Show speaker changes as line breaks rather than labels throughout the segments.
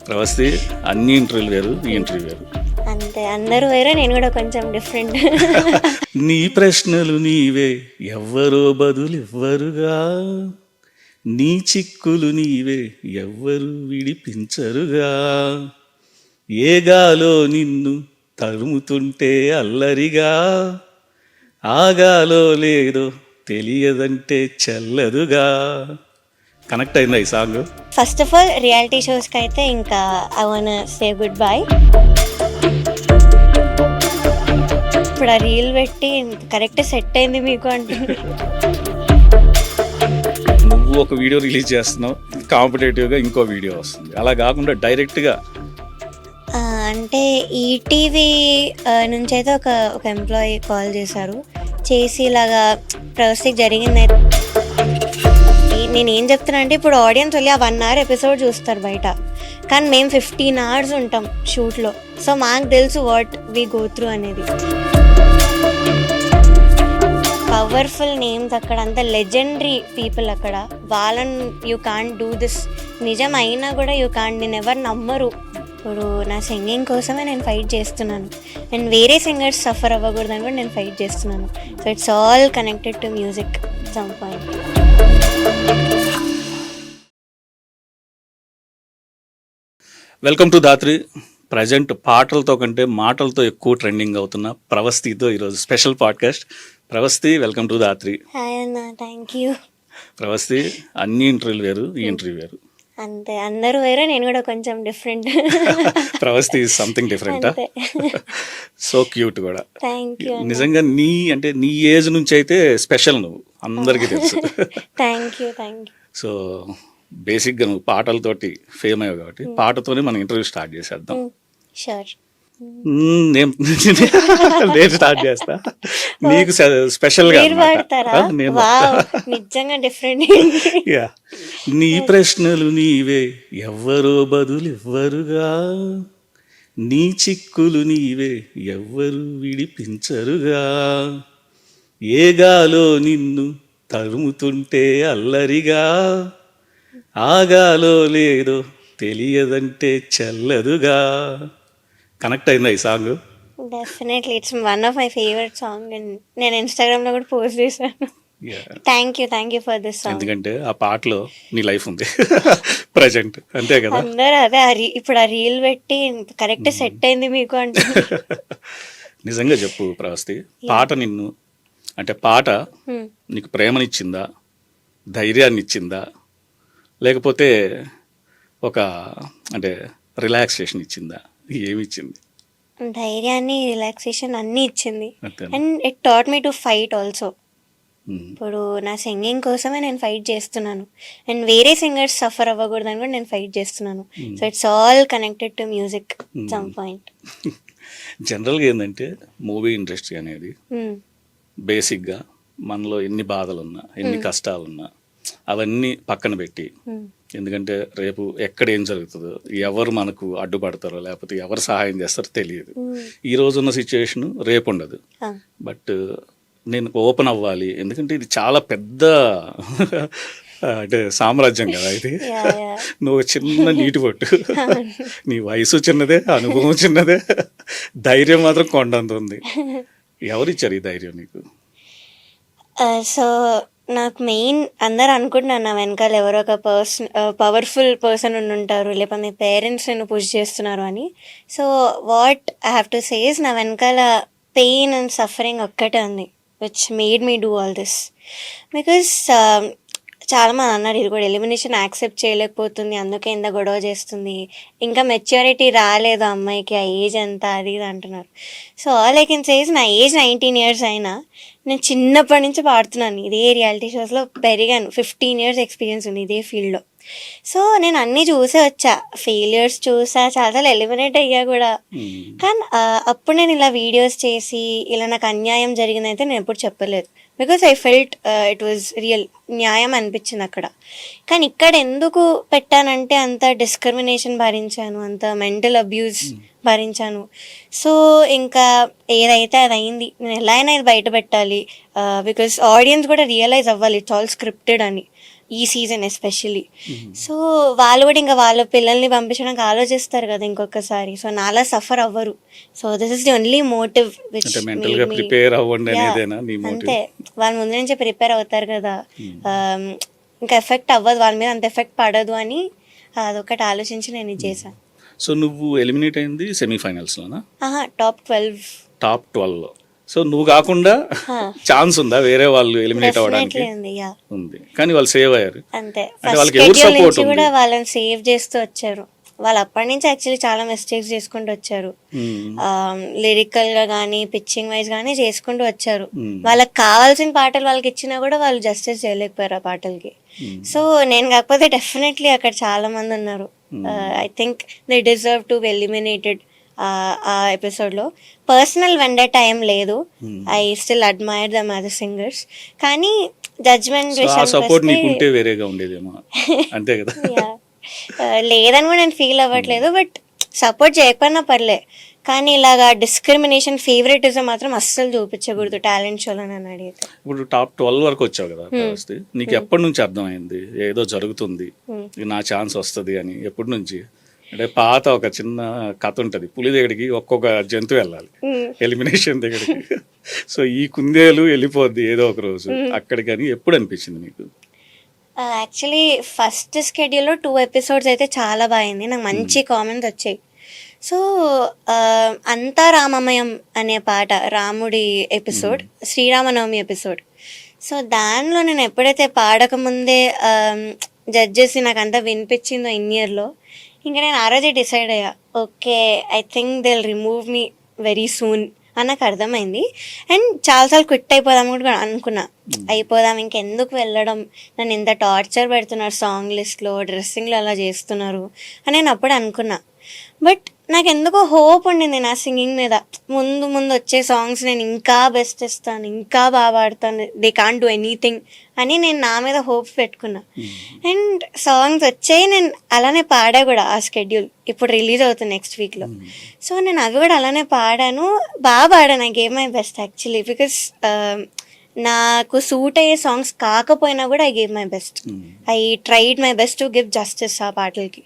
ప్రవస్తి అన్ని ఇంటర్వ్యూలు వేరు, ఈ ఇంటర్వ్యూ వేరు.
అంతే, అందరూ వేరే, నేను కూడా కొంచెం డిఫరెంట్.
నీ ప్రశ్నలు నీవే, ఎవ్వరో బదులివ్వరుగా. నీ చిక్కులు నీవే, ఎవ్వరు విడిపించరుగా. ఏగాలో నిన్ను తరుముతుంటే అల్లరిగా. ఆగాలో లేదో తెలియదంటే చెల్లదుగా. కనెక్ట్ అయిందా ఈ song?
First of all reality షోస్కి అయితే ఇంకా I want say goodbye. ఇప్పుడు ఆ రీల్ పెట్టి కరెక్ట్ సెట్ అయింది మీకు అంటే.
నువ్వు ఒక వీడియో రిలీజ్ చేస్తున్నావు, కాంపిటేటివ్గా ఇంకో వీడియో వస్తుంది. అలా కాకుండా డైరెక్ట్గా
అంటే ఈటీవీ నుంచి అయితే ఒక ఎంప్లాయీ కాల్ చేశారు, చేసి ఇలాగా ప్రవస్తికి జరిగింది. నేను ఏం చెప్తున్నా అంటే, ఇప్పుడు ఆడియన్స్ వెళ్ళి ఆ 1 hour ఎపిసోడ్ చూస్తారు బయట, కానీ మేము 15 hours ఉంటాం షూట్లో. సో మాకు తెలుసు వాట్ వీ గో త్రూ అనేది. పవర్ఫుల్ నేమ్స్ అక్కడ, అంత లెజెండరీ పీపుల్ అక్కడ. వాళ్ళని యూ కాంట్ డూ దిస్. నిజం అయినా కూడా యూ కాంట్, నేను ఎవరు నమ్మరు. ఇప్పుడు నా సింగింగ్ కోసమే నేను ఫైట్ చేస్తున్నాను, అండ్ వేరే సింగర్స్ సఫర్ అవ్వకూడదని కూడా నేను ఫైట్ చేస్తున్నాను. So it's all connected to music some point.
Welcome to Dhatri. Present పాటలతో కంటే మాటలతో ఎక్కువ ట్రెండింగ్ అవుతున్న ప్రవస్తితో ఈరోజు special podcast. Pravasthi, welcome to Dhatri.
Hi అన్న, థ్యాంక్ యూ.
ప్రవస్తి అన్ని ఇంటర్వ్యూలు వేరు, ఈ ఇంటర్వ్యూ వేరు.
అంతే, అందరూ వేరే, నేను కూడా కొంచెం different.
Pravasthi is something different. So cute కూడా.
Thank you.
నిజంగా నీ ఏజ్ నుంచి అయితే స్పెషల్, నువ్వు అందరికీ తెలుసు.
Thank you, thank you.
So బేసిక్గా నువ్వు పాటలతోటి ఫేమ్ అయ్యావు కాబట్టి పాటతోనే మనం ఇంటర్వ్యూ స్టార్ట్ చేసేద్దాం.
షూర్.
నేను స్టార్ట్ చేస్తా, నీకు స్పెషల్గా
నిజంగా డిఫరెంట్.
యా. నీ ప్రశ్నలు నీవే, ఎవ్వరో బదులివ్వరుగా. నీ చిక్కులు నీవే, ఎవ్వరు విడిపించరుగా. ఏగాలో నిన్ను తరుముతుంటే అల్లరిగా. ఆగాలో లేదో తెలియదంటే చెల్లదుగా. కనెక్ట్ అయిందా ఈ song?
Definitely, it's one of my favourite song. నేను ఇన్స్టాగ్రామ్లో కూడా పోస్ట్ చేశాను. Thank you for this song.
ఎందుకంటే ఆ పాటలో నీ లైఫ్ ఉంది ప్రజెంట్, అంతే కదా.
అందరూ అదే ఇప్పుడు ఆ రీల్ పెట్టి కరెక్ట్ సెట్ అయింది మీకు అంటే.
నిజంగా చెప్పు ప్రవస్తి, పాట నిన్ను అంటే పాట నీకు ప్రేమనిచ్చిందా, ధైర్యాన్ని ఇచ్చిందా, లేకపోతే ఒక అంటే రిలాక్సేషన్ ఇచ్చిందా, ఏమి ఇచ్చింది?
ధైర్యాన్ని, రిలాక్సేషన్ అన్నీ ఇచ్చింది. And it taught me to fight also. ఇప్పుడు నా సింగింగ్ కోసమే నేను ఫైట్ చేస్తున్నాను, అండ్ వేరే సింగర్స్ సఫర్ అవ్వకూడదని కూడా నేను ఫైట్ చేస్తున్నాను. So it's all connected to music some point.
జనరల్గా ఏంటంటే మూవీ ఇండస్ట్రీ అనేది బేసిక్గా మనలో ఎన్ని బాధలున్నా, ఎన్ని కష్టాలున్నా అవన్నీ పక్కన పెట్టి, ఎందుకంటే రేపు ఎక్కడ ఏం జరుగుతుందో, ఎవరు మనకు అడ్డుపడతారో లేకపోతే ఎవరు సహాయం చేస్తారో తెలియదు. ఈ రోజున్న సిచ్యువేషన్ రేపు ఉండదు. బట్ నేను ఓపెన్ అవ్వాలి, ఎందుకంటే ఇది చాలా పెద్ద అంటే సామ్రాజ్యం కదా ఇది. నువ్వు చిన్న నీటి పట్టు, నీ వయసు చిన్నదే, అనుభవం చిన్నదే, ధైర్యం మాత్రం కొండంత ఉంది. ఎవరిచ్చారు ఈ ధైర్యం నీకు?
సో నాకు మెయిన్, అందరు అనుకుంటున్నాను నా వెనకాల ఎవరో ఒక పవర్ఫుల్ పర్సన్ ఉంటారు, లేకపోతే మీ పేరెంట్స్ నన్ను పుష్ చేస్తున్నారు అని. So what I have to say is, నా వెనకాల పెయిన్ అండ్ సఫరింగ్ ఒక్కటే ఉంది, which made me do all this. Because చాలామంది అన్నారు, ఇది కూడా ఎలిమినేషన్ యాక్సెప్ట్ చేయలేకపోతుంది, అందుకే ఇంత గొడవ చేస్తుంది, ఇంకా మెచ్యూరిటీ రాలేదు అమ్మాయికి, ఆ ఏజ్ ఎంత, అది ఇది అంటున్నారు. So all I can say is, నా ఏజ్ 19 years అయినా నేను చిన్నప్పటి నుంచి పాడుతున్నాను, ఇదే రియాలిటీ షోస్లో పెరిగాను, 15 years ఎక్స్పీరియన్స్ ఉంది ఇదే ఫీల్డ్లో. సో నేను అన్నీ చూసే వచ్చా, ఫెయిలియర్స్ చూసా, చాలాసార్లు ఎలిమినేట్ అయ్యా కూడా. కానీ అప్పుడు నేను ఇలా వీడియోస్ చేసి ఇలా నాకు అన్యాయం జరిగిందైతే నేను ఎప్పుడు చెప్పలేదు, because I felt it was real, న్యాయం అనిపించింది అక్కడ. కానీ ఇక్కడ ఎందుకు పెట్టానంటే, అంత డిస్క్రిమినేషన్ భరించాను, అంత మెంటల్ అబ్యూస్ భరించాను. సో ఇంకా ఏదైతే అది అయింది, నేను ఎలా అయినా ఇది బయట పెట్టాలి, బికాస్ ఆడియన్స్ కూడా రియలైజ్ అవ్వాలి ఇట్స్ ఆల్ స్క్రిప్టెడ్ అని. ఈ సీజన్ ఎస్పెషల్లీ. సో వాళ్ళు కూడా ఇంకా వాళ్ళ పిల్లల్ని పంపించడానికి ఆలోచిస్తారు కదా ఇంకొకసారి. సో నాలా సఫర్ అవ్వరు. So this is the only motive which
అంటే మెంటల్ గా ప్రిపేర్ అవ్వండి అనేదేనా నీ మోటివ్?
అంతే, వాళ్ళ ముందు నుంచే ప్రిపేర్ అవుతారు కదా. ఇంకా ఎఫెక్ట్ అవ్వదు, వాళ్ళ మీద అంత ఎఫెక్ట్ పడదు అని అదొకటి ఆలోచించి నేను ఇది చేశాను.
సో నువ్వు ఎలిమినేట్ అయింది సెమీఫైనల్స్లోనా?
టాప్ 12.
టాప్ 12లో. సో నువ్వు కాకుండా ఛాన్స్ ఉందా వేరే వాళ్ళు ఎలిమినేట్ అవ్వడానికి?
ఉంది, యా
ఉంది, కానీ వాళ్ళు సేవ్ అయ్యారు.
అంతే,
అంటే వాళ్ళకి
ఫస్ట్
ఎవరు
షెడ్యూల్
సపోర్ట్
నుంచి
ఉంది?
కూడా వాళ్ళని సేవ్ చేస్తూ వచ్చారు. వాళ్ళు అప్పటి నుంచి యాక్చువల్లీ చాలా మిస్టేక్స్ చేసుకుంటూ వచ్చారు. లిరికల్ గా కానీ పిచ్చింగ్ వైజ్ కానీ చేసుకుంటూ వచ్చారు. వాళ్ళకి కావాల్సిన పాటలు వాళ్ళకి ఇచ్చినా కూడా వాళ్ళు జస్టిస్ చేయలేకపోయారు ఆ పాటలకి. సో నేను కాకపోతే డెఫినెట్లీ అక్కడ చాలా మంది ఉన్నారు. I think they deserve to be eliminated. ఆ ఎపిసోడ్లో పర్సనల్ వెండేటా ఏం లేదు. I still admire them as singers. కానీ జడ్జ్మెంట్
సపోర్ట్ నీకుంటే వేరేగా ఉండేదేమో, అంతే కదా?
లేదని కూడా నేను ఫీల్ అవ్వట్లేదు. బట్ సపోర్ట్ చేయకపోయినా పర్లే, కానీ ఇలాగా డిస్క్రిమినేషన్ ఫేవరెటిజం మాత్రం అస్సలు చూపించకూడదు టాలెంట్ షోలో నన్ను అడిగితే.
ఇప్పుడు టాప్ 12 వరకు వచ్చావు కదా, నీకు ఎప్పటి నుంచి అర్థమైంది ఏదో జరుగుతుంది, నా ఛాన్స్ వస్తుంది అని? ఎప్పటి నుంచి? అంటే పాత ఒక చిన్న కథ ఉంటుంది, పులి దగ్గరికి ఒక్కొక్క జంతువు వెళ్ళాలి ఎలిమినేషన్ దగ్గరికి. సో ఈ కుందేలు వెళ్ళిపోద్ది ఏదో ఒక రోజు అక్కడికని ఎప్పుడు అనిపించింది నీకు?
యాక్చువల్లీ ఫస్ట్ స్కెడ్యూల్లో 2 ఎపిసోడ్స్ అయితే చాలా బాగుంది, నాకు మంచి కామెంట్స్ వచ్చాయి. సో అంతా రామమయం అనే పాట రాముడి ఎపిసోడ్, శ్రీరామనవమి ఎపిసోడ్. సో దానిలో నేను ఎప్పుడైతే పాడకముందే జడ్జెస్ నాకు అంతా వినిపించిందో ఇన్ ఇయర్లో, ఇంకా నేను ఆ రోజే డిసైడ్ అయ్యా, okay I think they will remove me very soon అని నాకు అర్థమైంది. అండ్ చాలాసార్లు క్విట్ అయిపోదాం కూడా అనుకున్నా, అయిపోదాం ఇంకెందుకు వెళ్ళడం, నన్ను ఇంత టార్చర్ పెడుతున్నారు సాంగ్ లిస్ట్లో, డ్రెస్సింగ్లో అలా చేస్తున్నారు అని నేను అప్పుడు అనుకున్నా. బట్ నాకు ఎందుకో హోప్ ఉండింది నా సింగింగ్ మీద, ముందు ముందు వచ్చే సాంగ్స్ నేను ఇంకా బెస్ట్ ఇస్తాను, ఇంకా బాగా పాడతాను, దే కాంట్ డూ ఎనీథింగ్ అని నేను నా మీద హోప్స్ పెట్టుకున్నా. అండ్ సాంగ్స్ వచ్చాయి, నేను అలానే పాడా కూడా. ఆ స్కెడ్యూల్ ఇప్పుడు రిలీజ్ అవుతుంది నెక్స్ట్ వీక్లో. సో నేను అవి కూడా అలానే పాడాను, బాగా పాడాను. I gave my best actually, because నాకు సూట్ అయ్యే సాంగ్స్ కాకపోయినా కూడా I gave my best. I tried my best to give justice ఆ పాటలకి.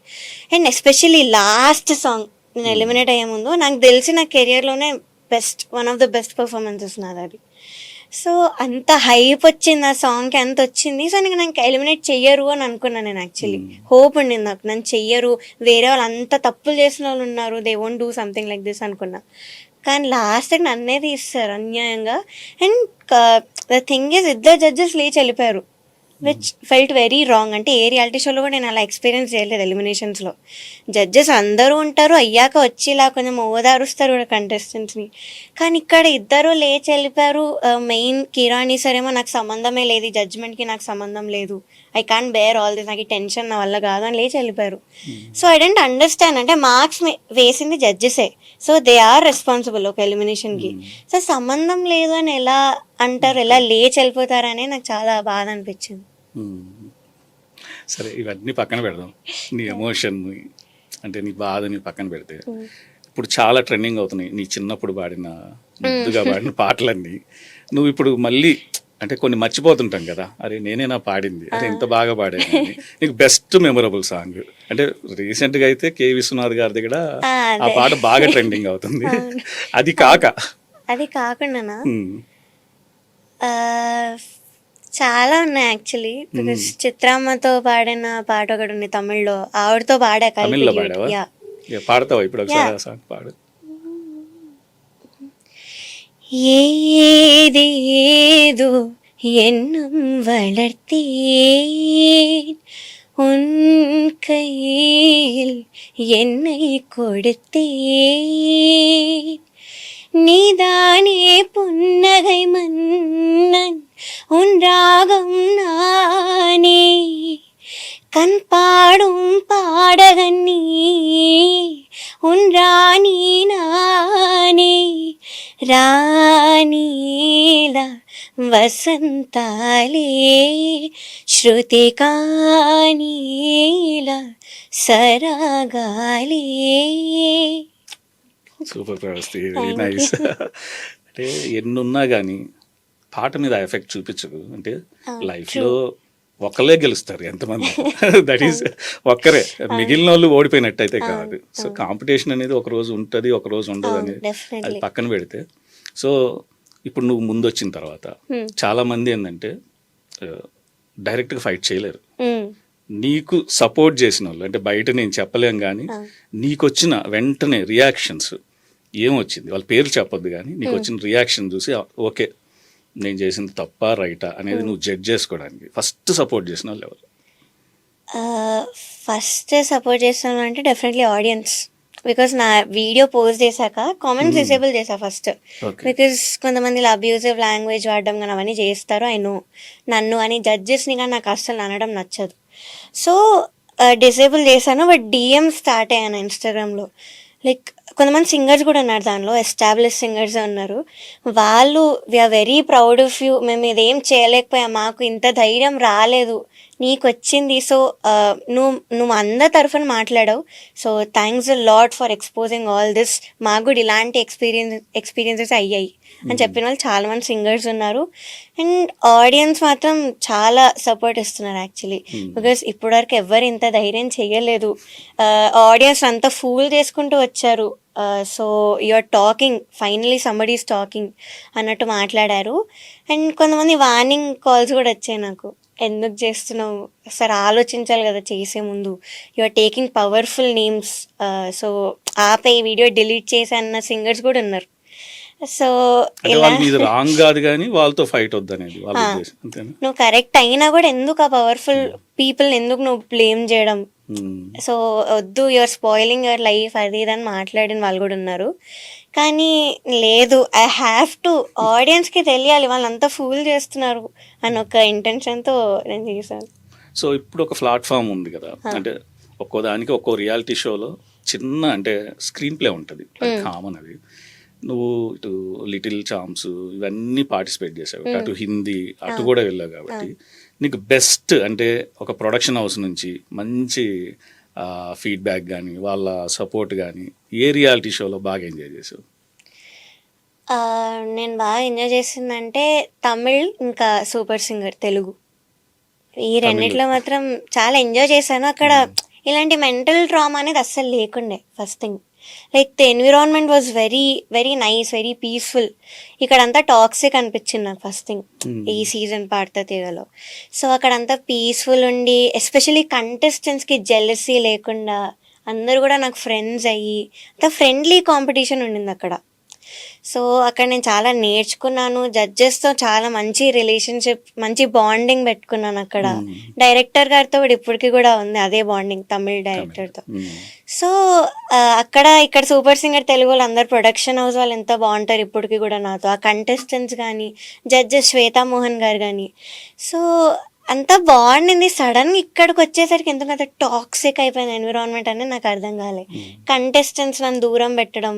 అండ్ ఎస్పెషల్లీ లాస్ట్ సాంగ్ నేను ఎలిమినేట్ అయ్యే ముందు నాకు తెలిసి నా కెరియర్లోనే best, one of the best performances నాది అది. సో అంత హైప్ వచ్చింది ఆ సాంగ్కి, అంత వచ్చింది. సో నాకు ఎలిమినేట్ చెయ్యరు అని అనుకున్నాను నేను. యాక్చువల్లీ హోప్ ఉండింది నాకు, నన్ను చెయ్యరు, వేరే వాళ్ళు అంత తప్పులు చేసిన వాళ్ళు ఉన్నారు, they won't do something like this అనుకున్నా. కానీ లాస్ట్కి నన్నే తీస్తారు అన్యాయంగా. అండ్ ద థింగ్ ఈజ్ ఇద్దరు జడ్జెస్ లేచి వెళ్ళిపోయారు, విచ్ ఫెల్ట్ వెరీ రాంగ్. అంటే ఏ రియాలిటీ షోలో కూడా నేను అలా ఎక్స్పీరియన్స్ చేయలేదు ఎలిమినేషన్స్లో. జడ్జెస్ అందరూ ఉంటారు, అయ్యాక వచ్చి ఇలా కొంచెం ఓదారుస్తారు కూడా కంటెస్టెంట్స్ని. కానీ ఇక్కడ ఇద్దరు లేచి వెళ్ళిపోయారు. మెయిన్ కిరాణి సరేమో నాకు సంబంధమే లేదు, ఈ జడ్జ్మెంట్కి నాకు సంబంధం లేదు, I can't bear all this, నాకు ఈ టెన్షన్ నా వల్ల కాదు అని లేచి వెళ్ళిపోయారు. So I don't understand. అంటే మార్క్స్ వేసింది జడ్జెసే, సో దే ఆర్ రెస్పాన్సిబుల్ ఒక ఎలిమినేషన్కి. సో సంబంధం లేదు అని ఎలా అంటారు, ఎలా లేచి వెళ్ళిపోతారని నాకు చాలా బాధ అనిపించింది.
సరే ఇవన్నీ పక్కన పెడదాం, నీ ఎమోషన్ అంటే నీ బాధని పక్కన పెడితే, ఇప్పుడు చాలా ట్రెండింగ్ అవుతున్నాయి నీ చిన్నప్పుడు పాడిన ముద్దుగా పాడిన పాటలన్నీ. నువ్వు ఇప్పుడు మళ్ళీ అంటే కొన్ని మర్చిపోతుంటాం కదా, అరే నేనేనా పాడింది, అరే ఇంత బాగా పాడాను అని. నీకు బెస్ట్ మెమొరబుల్ సాంగ్ అంటే రీసెంట్గా అయితే కే విశ్వనాథ్ గారి దగ్గర ఆ పాట బాగా ట్రెండింగ్ అవుతుంది. అది
కాకుండా చాలా ఉన్నాయి యాక్చువల్లీ. బికాస్ చిత్రామ్మతో పాడిన పాట ఒకటి ఉంది తమిళ్లో, ఆవిడతో పాడా.
పాడతావా ఇప్పుడు ఒకసారి సాంగ్ పాడు.
ஏதேதோ எண்ணம் வளர்த்தேன், உன் கையில் என்னை கொடுத்தேன், நீதானே புன்னகை மன்னன், உன் ராகம் நானே, கண் பாடும் பாடகன் நீ, உன் ராணி நானே, రాణీల వసంతాలే శృతి కానీల సరాగాలే.
Super Pravasthi, very nice. అంటే ఎన్నున్నా కానీ పాట మీద ఎఫెక్ట్ చూపించదు. అంటే లైఫ్లో ఒక్కలే గెలుస్తారు ఎంతమంది. దట్ ఈస్ ఒక్కరే, మిగిలిన వాళ్ళు ఓడిపోయినట్టు అయితే కాదు. సో కాంపిటీషన్ అనేది ఒక రోజు ఉంటుంది, ఒక రోజు ఉండదు అనేది అది
డెఫినెట్లీ.
పక్కన పెడితే, సో ఇప్పుడు నువ్వు ముందు వచ్చిన తర్వాత చాలా మంది ఏంటంటే డైరెక్ట్గా ఫైట్ చేయలేరు. నీకు సపోర్ట్ చేసిన వాళ్ళు అంటే బయట నేను చెప్పలేం, కానీ నీకు వచ్చిన వెంటనే రియాక్షన్స్ ఏమొచ్చింది, వాళ్ళ పేర్లు చెప్పొద్దు కానీ నీకు వచ్చిన రియాక్షన్ చూసి ఓకే నేను చేసింది తప్పా రైటా అనేది నువ్వు జడ్జ్ చేసుకోవడానికి ఫస్ట్ సపోర్ట్ చేసిన వాళ్ళు ఎవరు?
ఫస్ట్ సపోర్ట్ చేస్తాను అంటే డెఫినెట్లీ ఆడియన్స్. బికాస్ నా వీడియో పోస్ట్ చేశాక కామెంట్స్ డిసేబుల్ చేశా ఫస్ట్. బికాస్ కొంతమంది ఇలా అబ్యూజివ్ లాంగ్వేజ్ వాడడం కానీ అవన్నీ చేస్తారు. ఐ నో నన్ను అని జడ్జెస్ని కానీ నాకు అస్సలు అనడం నచ్చదు. సో డిసేబుల్ చేశాను. బట్ డిఎం స్టార్ట్ అయ్యాను ఇన్స్టాగ్రామ్లో. లైక్ కొంతమంది సింగర్స్ కూడా ఉన్నారు దానిలో, ఎస్టాబ్లిష్ సింగర్స్ ఉన్నారు. వాళ్ళు we are very proud of you, మేము ఇదేం చేయలేకపోయాం, మాకు ఇంత ధైర్యం రాలేదు, నీకు వచ్చింది. సో నువ్వు అందరి తరఫున మాట్లాడావు. So thanks a lot for exposing all this. మాకు కూడా ఇలాంటి ఎక్స్పీరియన్సెస్ అయ్యాయి అని చెప్పిన వాళ్ళు చాలా మంది సింగర్స్ ఉన్నారు. అండ్ ఆడియన్స్ మాత్రం చాలా సపోర్ట్ ఇస్తున్నారు యాక్చువల్లీ. బికాస్ ఇప్పటివరకు ఎవరు ఇంత ధైర్యం చేయలేదు. ఆడియన్స్ అంతా ఫూల్ చేసుకుంటూ వచ్చారు. So you are talking, finally somebody is talking అన్నట్టు మాట్లాడారు. అండ్ కొంతమంది వార్నింగ్ కాల్స్ కూడా వచ్చాయి నాకు, ఎందుకు చేస్తున్నావు, సరే ఆలోచించాలి కదా చేసే ముందు, you are taking powerful names, so ఆపే వీడియో డిలీట్ చేసి అన్న సింగర్స్ కూడా ఉన్నారు. సో ఇలా
రాంగ్ కాదు కానీ వాళ్ళతో ఫైట్ వద్దనేది వాళ్ళ ఉద్దేశం, అంతేనా?
నువ్వు కరెక్ట్ అయినా కూడా ఎందుకు ఆ పవర్ఫుల్ పీపుల్ ఎందుకు నువ్వు బ్లేమ్ చేయడం, సో వద్దు, యూఆర్ స్పాయిలింగ్ యువర్ లైఫ్ అది ఇది అని మాట్లాడిన వాళ్ళు కూడా ఉన్నారు. కానీ లేదు, ఐ హ్యావ్ టు, ఆడియన్స్కి తెలియాలి వాళ్ళంతా ఫూల్ చేస్తున్నారు అని ఒక ఇంటెన్షన్తో నేను చేశాను.
సో ఇప్పుడు ఒక ప్లాట్ఫామ్ ఉంది కదా, అంటే ఒక్కో దానికి ఒక్కో రియాలిటీ షోలో చిన్న అంటే స్క్రీన్ ప్లే ఉంటుంది, కామన్. అది నువ్వు ఇటు లిటిల్ ఛాంప్స్ ఇవన్నీ పార్టిసిపేట్ చేసావు, అటు హిందీ అటు కూడా వెళ్ళావు. కాబట్టి నీకు బెస్ట్ అంటే ఒక ప్రొడక్షన్ హౌస్ నుంచి మంచి ఫీడ్బ్యాక్ కానీ వాళ్ళ సపోర్ట్ కానీ ఏ రియాలిటీ షోలో బాగా ఎంజాయ్ చేసావు?
నేను బాగా ఎంజాయ్ చేసిందంటే తమిళ్, ఇంకా సూపర్ సింగర్ తెలుగు, ఈ రెండిట్లో మాత్రం చాలా ఎంజాయ్ చేశాను. అక్కడ ఇలాంటి మెంటల్ ట్రామా అనేది అస్సలు లేకుండే. First thing, like the environment was very very nice, very peaceful. ఇక్కడంతా టాక్సిక్ అనిపించింది నాకు ఫస్ట్ థింగ్ ఈ సీజన్ పాడతా తీగలో. సో అక్కడంతా పీస్ఫుల్ ఉండి, ఎస్పెషలీ కంటెస్టెంట్స్కి జెలసీ లేకుండా అందరూ కూడా నాకు ఫ్రెండ్స్ అయ్యి అంత ఫ్రెండ్లీ కాంపిటీషన్ ఉండింది అక్కడ. సో అక్కడ నేను చాలా నేర్చుకున్నాను. జడ్జెస్తో చాలా మంచి రిలేషన్షిప్, మంచి బాండింగ్ పెట్టుకున్నాను అక్కడ. డైరెక్టర్ గారితో కూడా ఇప్పటికీ కూడా ఉంది అదే బాండింగ్, తమిళ్ డైరెక్టర్తో. సో ఇక్కడ సూపర్ సింగర్ తెలుగు వాళ్ళు అందరు ప్రొడక్షన్ హౌస్ వాళ్ళు ఎంత బాగుంటారు ఇప్పటికీ కూడా నాతో. ఆ కంటెస్టెంట్స్ కానీ, జడ్జెస్ శ్వేతా మోహన్ గారు కానీ, సో అంత బాగుండింది. సడన్గా ఇక్కడికి వచ్చేసరికి ఎందుకు అంత టాక్సిక్ అయిపోయింది ఎన్విరాన్మెంట్ అనేది నాకు అర్థం కాలే. కంటెస్టెంట్స్ నన్ను దూరం పెట్టడం,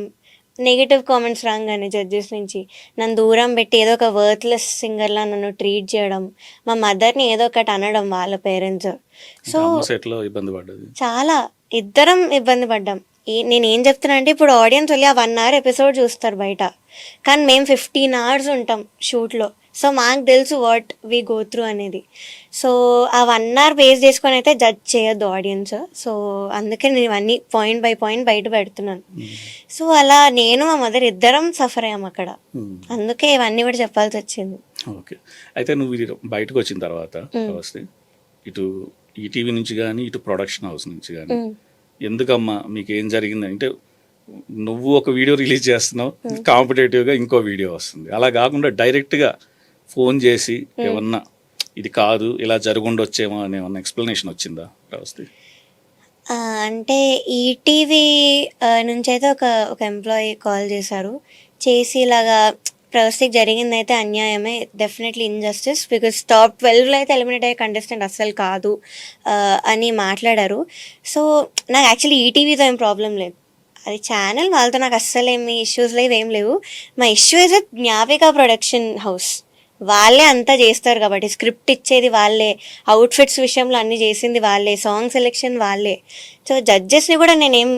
నెగిటివ్ కామెంట్స్ రాగానే జడ్జెస్ నుంచి నన్ను దూరం పెట్టి ఏదో ఒక వర్త్లెస్ సింగర్లా నన్ను ట్రీట్ చేయడం, మా మదర్ని ఏదో ఒకటి అనడం వాళ్ళ పేరెంట్స్. సో చాలా ఇద్దరం ఇబ్బంది పడ్డాం. నేనేం చెప్తున్నా అంటే ఇప్పుడు ఆడియన్స్ వెళ్ళి ఆ 1 hour ఎపిసోడ్ చూస్తారు బయట, కానీ మేము 15 hours ఉంటాం షూట్లో. సో మాకు తెలుసు వాట్ వీ గో త్రూ అనేది. సో ఆ 1 hour బేస్ చేసుకొని అయితే జడ్జ్ చేయొద్దు ఆడియన్స్. సో అందుకే నేను ఇవన్నీ పాయింట్ బై పాయింట్ బయట పెడుతున్నాను. సో అలా నేను మా మదర్ ఇద్దరం సఫర్ అయ్యాం అక్కడ, అందుకే ఇవన్నీ కూడా చెప్పాల్సి వచ్చింది.
ఓకే, అయితే నువ్వు ఇది బయటకు వచ్చిన తర్వాత వస్తే ఇటు ఈటీవీ నుంచి కానీ ఇటు ప్రొడక్షన్ హౌస్ నుంచి కానీ ఎందుకమ్మా మీకు ఏం జరిగింది అంటే, నువ్వు ఒక వీడియో రిలీజ్ చేస్తున్నావు, కాంపిటేటివ్గా ఇంకో వీడియో వస్తుంది, అలా కాకుండా డైరెక్ట్గా ఫోన్ చేసి ఏమన్నా ఇది కాదు ఇలా జరుగుండొచ్చేమో అని ఏమన్నా ఎక్స్ప్లెనేషన్ వచ్చిందా రావస్తే?
అంటే ఈటీవీ నుంచి అయితే ఒక ఎంప్లాయీ కాల్ చేశారు, చేసి ఇలాగా ప్రవస్తికి జరిగింది అయితే అన్యాయమే, డెఫినెట్లీ ఇన్జస్టిస్, బికాస్ టాప్ 12లో అయితే ఎలిమినేట్ అయ్యే కంటెస్టెంట్ అస్సలు కాదు అని మాట్లాడారు. సో నాకు యాక్చువల్లీ ఈటీవీతో ఏం ప్రాబ్లం లేదు, అది ఛానల్, వాళ్ళతో నాకు అస్సలు ఏమి ఇష్యూస్ లేవు, ఏం లేవు. మా issue is Gnapika production house, వాళ్ళే అంతా చేస్తారు కాబట్టి, స్క్రిప్ట్ ఇచ్చేది వాళ్ళే, అవుట్ఫిట్స్ విషయంలో అన్నీ చేసింది వాళ్ళే, సాంగ్ సెలెక్షన్ వాళ్ళే. సో జడ్జెస్ని కూడా నేనేం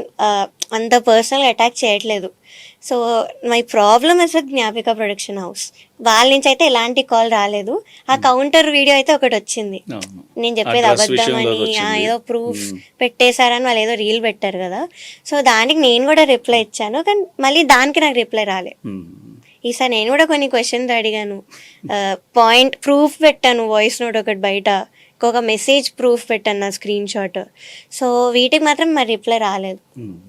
అంత పర్సనల్గా అటాక్ చేయట్లేదు. So my problem is with Gnapika production house. వాళ్ళ నుంచి అయితే ఎలాంటి కాల్ రాలేదు. ఆ కౌంటర్ వీడియో అయితే ఒకటి వచ్చింది,
అవును.
నేను చెప్పేది
ఆ డ్రెస్
అబద్ధం
విషయంలో
అని,
వచ్చింది.
ఏదో ప్రూఫ్ పెట్టేశారని వాళ్ళు ఏదో రీల్ పెట్టారు కదా. సో దానికి నేను కూడా రిప్లై ఇచ్చాను, కానీ మళ్ళీ దానికి నాకు రిప్లై రాలేదు.
మ్మ్.
ఈసారి నేను కూడా కొన్ని క్వశ్చన్స్ అడిగాను, పాయింట్ ప్రూఫ్ పెట్టాను, వాయిస్ నోట్ ఒకటి బయట, ఇంకొక మెసేజ్ ప్రూఫ్ పెట్టాను నా స్క్రీన్ షాట్. సో వీటికి మాత్రం మరి రిప్లై రాలేదు.
మ్మ్.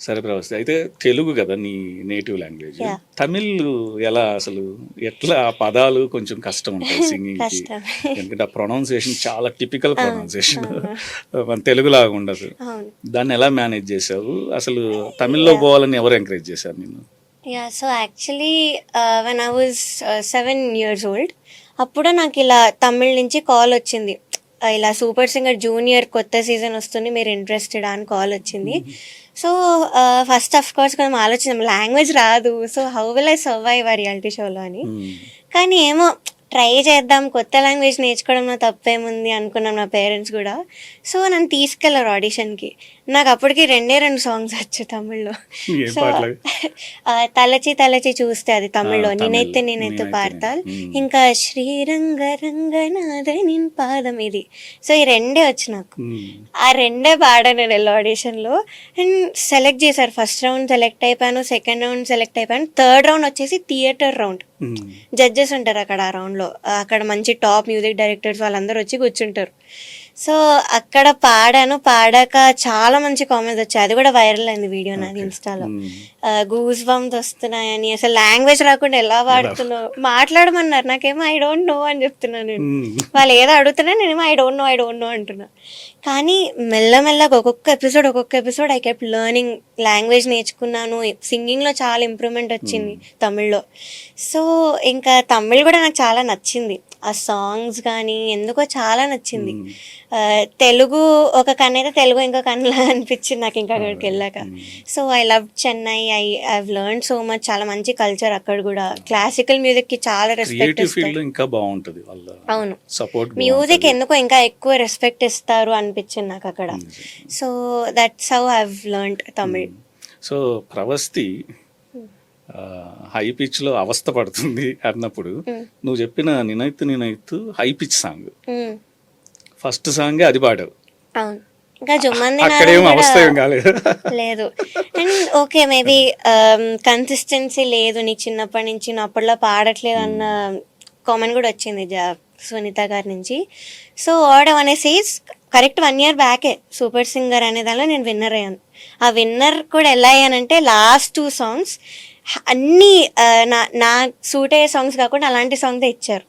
సరే ప్రవస్తి, అయితే తెలుగు కదా నీ నేటివ్ లాంగ్వేజ్.
Yeah.
తమిళ్ ఎలా అసలు, ఎట్లా ఆ పదాలు కొంచెం కష్టం ఉంటాయి సింగింగ్ కి,
కష్టం.
ఎందుకంటే ఆ ప్రొనౌన్సియేషన్ చాలా టిపికల్ ప్రొనౌన్సియేషన్, మన తెలుగులాగా ఉండదు.
అవును.
దాన్ని ఎలా మేనేజ్ చేసావు అసలు? తమిళ్లో పోవాలని ఎవరు ఎంకరేజ్ చేశారు నిన్ను?
Yeah, so actually when I was 7 years old, అప్పుడు నాకు ఇలా తమిళ్ నుంచి కాల్ వచ్చింది, ఇలా సూపర్ సింగర్ జూనియర్ కొత్త సీజన్ వస్తుంది, మీరు ఇంట్రెస్టెడా అని కాల్ వచ్చింది. సో ఫస్ట్ ఆఫ్ కోర్స్ కొంచెం ఆలోచన, లాంగ్వేజ్ రాదు, so how will I survive ఆ రియాలిటీ షోలో అని. కానీ ఏమో ట్రై చేద్దాం, కొత్త లాంగ్వేజ్ నేర్చుకోవడంలో తప్పేముంది అనుకున్నాం నా పేరెంట్స్ కూడా. సో నన్ను తీసుకెళ్లారు ఆడిషన్కి. నాకు అప్పటికి 2 సాంగ్స్ వచ్చు తమిళ్లో.
ఏం
సో
పాటలు?
తలచి తలచి చూస్తే అది తమిళ్లో,
తమిళ్.
నేనైతే
నేనైతే
పాడతాల్,
మ్మ్.
ఇంకా శ్రీరంగ రంగనాథ నిన్ పాదం, ఇది. సో ఈ 2 వచ్చు నాకు.
మ్మ్.
ఆ 2 పాడాను నేను వెళ్ళి ఆడిషన్లో. అండ్ సెలెక్ట్ చేశారు. ఫస్ట్ రౌండ్ సెలెక్ట్ అయిపోయాను, సెకండ్ రౌండ్ సెలెక్ట్ అయిపోయాను, థర్డ్ రౌండ్ వచ్చేసి థియేటర్ రౌండ్.
మ్మ్.
జడ్జెస్ ఉంటారు అక్కడ ఆ రౌండ్లో, అక్కడ మంచి టాప్ మ్యూజిక్ డైరెక్టర్స్ వాళ్ళందరూ వచ్చి కూర్చుంటారు. సో అక్కడ పాడాక చాలా మంచి కామెంట్స్ వచ్చాయి, అది కూడా వైరల్ అయింది వీడియో నాది ఇన్స్టాలో. గూస్ బంప్స్ వస్తున్నాయని, అసలు లాంగ్వేజ్ రాకుండా ఎలా పాడుతున్నావు, మాట్లాడమన్నారు, నాకేమో ఐ డోంట్ నో అని చెప్తున్నా నేను. వాళ్ళు ఏదో అడుగుతున్నా, నేనేమో ఐ డోంట్ నో అంటున్నా. కానీ మెల్లమెల్లగా ఒక్కొక్క episode I kept learning, language నేర్చుకున్నాను, సింగింగ్లో చాలా ఇంప్రూవ్మెంట్ వచ్చింది తమిళ్లో. సో ఇంకా తమిళ్ కూడా నాకు చాలా నచ్చింది, ఆ సాంగ్స్ కానీ ఎందుకో చాలా నచ్చింది. తెలుగు ఒక కన్ను అయితే తెలుగు ఇంకో కన్నులా అనిపించింది నాకు ఇంకా అక్కడికి వెళ్ళాక. So I love Chennai, I learn so much, చాలా మంచి కల్చర్ అక్కడ కూడా. క్లాసికల్ మ్యూజిక్ కి చాలా రెస్పెక్ట్
క్రియేటివ్ ఫీల్డ్
ఇస్తారు.
ఇంకా బాగుంటది వాళ్ళ
అవును,
సపోర్ట్.
మ్యూజిక్ ఎందుకో ఇంకా ఎక్కువ రెస్పెక్ట్ ఇస్తారు అనిపించింది నాకు అక్కడ. So that's how I have learned Tamil.
So Pravasthi high pitch లో అవస్థ పడుతుంది అన్నప్పుడు నువ్వు చెప్పిన నినైతు high pitch song, first song అది పాడావు.
అవును, ఇంకా జుమ్మంది
అక్కడేం అవస్థ ఏం కాలేదు.
లేదు. అండ్ ఓకే, మేబీ కన్సిస్టెన్సీ లేదు నీకు చిన్నప్పటి నుంచి, నువ్వు అప్పట్లో పాడట్లేదు అన్న కామెంట్ కూడా వచ్చింది సునీత గారి నుంచి. సో వాట్ అనే సేస్ కరెక్ట్ 1 year బ్యాకే సూపర్ సింగర్ అనే దానిలో నేను విన్నర్ అయ్యాను. ఆ విన్నర్ కూడా ఎలా అయ్యానంటే, లాస్ట్ 2 songs అన్నీ నా సూట్ అయ్యే సాంగ్స్ కాకుండా అలాంటి సాంగ్ ఇచ్చారు,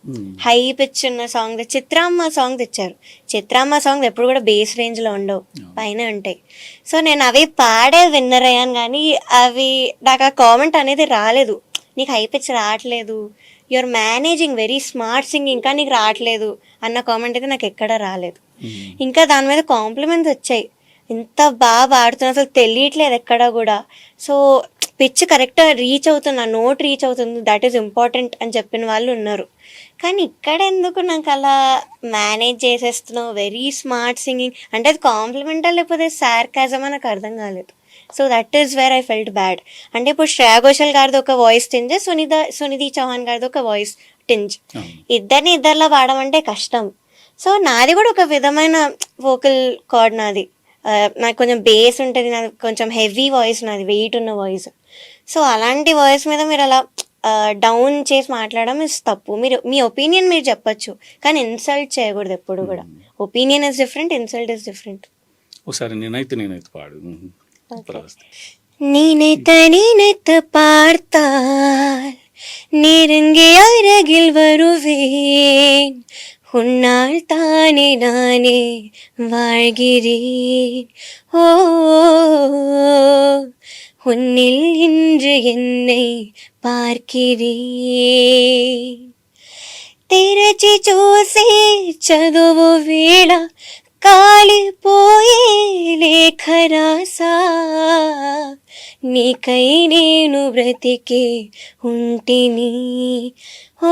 హై పిచ్ ఉన్న సాంగ్. చిత్రామ్మ సాంగ్ ఇచ్చారు. చిత్రామ్మ సాంగ్ ఎప్పుడు కూడా బేస్ రేంజ్లో ఉండవు, పైన ఉంటాయి. సో నేను అవి పాడే విన్నర్ అయ్యాను, కానీ అవి నాకు ఆ కామెంట్ అనేది రాలేదు, నీకు హై పిచ్ రావట్లేదు, you are managing very smart singing, ఇంకా నీకు రావట్లేదు అన్న కామెంట్ అయితే నాకు ఎక్కడా రాలేదు. ఇంకా దాని మీద కాంప్లిమెంట్స్ వచ్చాయి, ఇంత బాగా పాడుతున్నా, అసలు తెలియట్లేదు ఎక్కడా కూడా. సో పిచ్ కరెక్ట్గా రీచ్ అవుతున్నా, నోట్ రీచ్ అవుతుంది, దట్ ఈస్ ఇంపార్టెంట్ అని చెప్పిన వాళ్ళు ఉన్నారు. కానీ ఇక్కడ ఎందుకు నాకు అలా మేనేజ్ చేసేస్తున్నావు, వెరీ స్మార్ట్ సింగింగ్ అంటే అది కాంప్లిమెంటా లేకపోతే సార్కాజమా నాకు అర్థం కాలేదు. So that is where I felt bad. అంటే ఇప్పుడు శ్రేయా ఘోషల్ గారిది ఒక వాయిస్ టింజ్, సునిధి చౌహాన్ గారిది ఒక వాయిస్ టింజ్, ఇద్దరిలా పాడమంటే కష్టం. సో నాది కూడా ఒక విధమైన వోకల్ కార్డ్ నాది, నాకు కొంచెం బేస్ ఉంటుంది, నాది కొంచెం హెవీ వాయిస్, నాది వెయిట్ ఉన్న వాయిస్. సో అలాంటి వాయిస్ మీద మీరు అలా డౌన్ చేసి మాట్లాడడం ఇస్ తప్పు. మీరు మీ ఒపీనియన్ మీరు చెప్పచ్చు, కానీ ఇన్సల్ట్ చేయకూడదు ఎప్పుడు కూడా. Opinion is different, insult is different.
ఒకసారి నేనైతే పాడు.
நினைத்து பார்த்தால் நெருங்கி அருகில் வருவேன், உன்னால் தானே நானே வாழ்கிறேன். ஓ உன்னில் இன்று என்னை பார்க்கிறேன். తెరచి చూసే చదువు వేళ కాలిపోయే లేఖరాసా, నీకై నేను బ్రతికే ఉంటిని. ఓ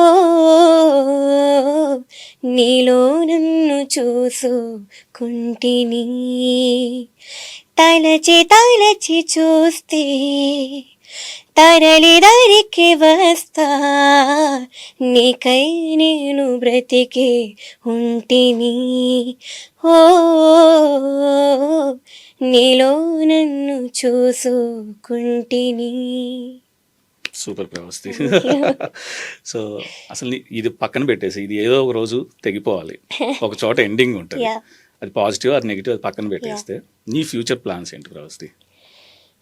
నీలో నన్ను చూసుకుంటిని. తలచి చూస్తే తరలి దరికి వస్తా నీకై నేను బ్రతికే ఉంటిని ఓ నీలో నన్ను చూసుకుంటిని.
సూపర్ వ్యవస్థ. సో అసలు ఇది పక్కన పెట్టేసి ఇది ఏదో ఒక రోజు తెగిపోవాలి, ఒక చోట ఎండింగ్ ఉంటుంది,
Yeah.
అది పాజిటివ్ అది నెగిటివ్ అది పక్కన పెట్టేస్తే నీ ఫ్యూచర్ ప్లాన్స్ ఏంటి వ్యవస్థ?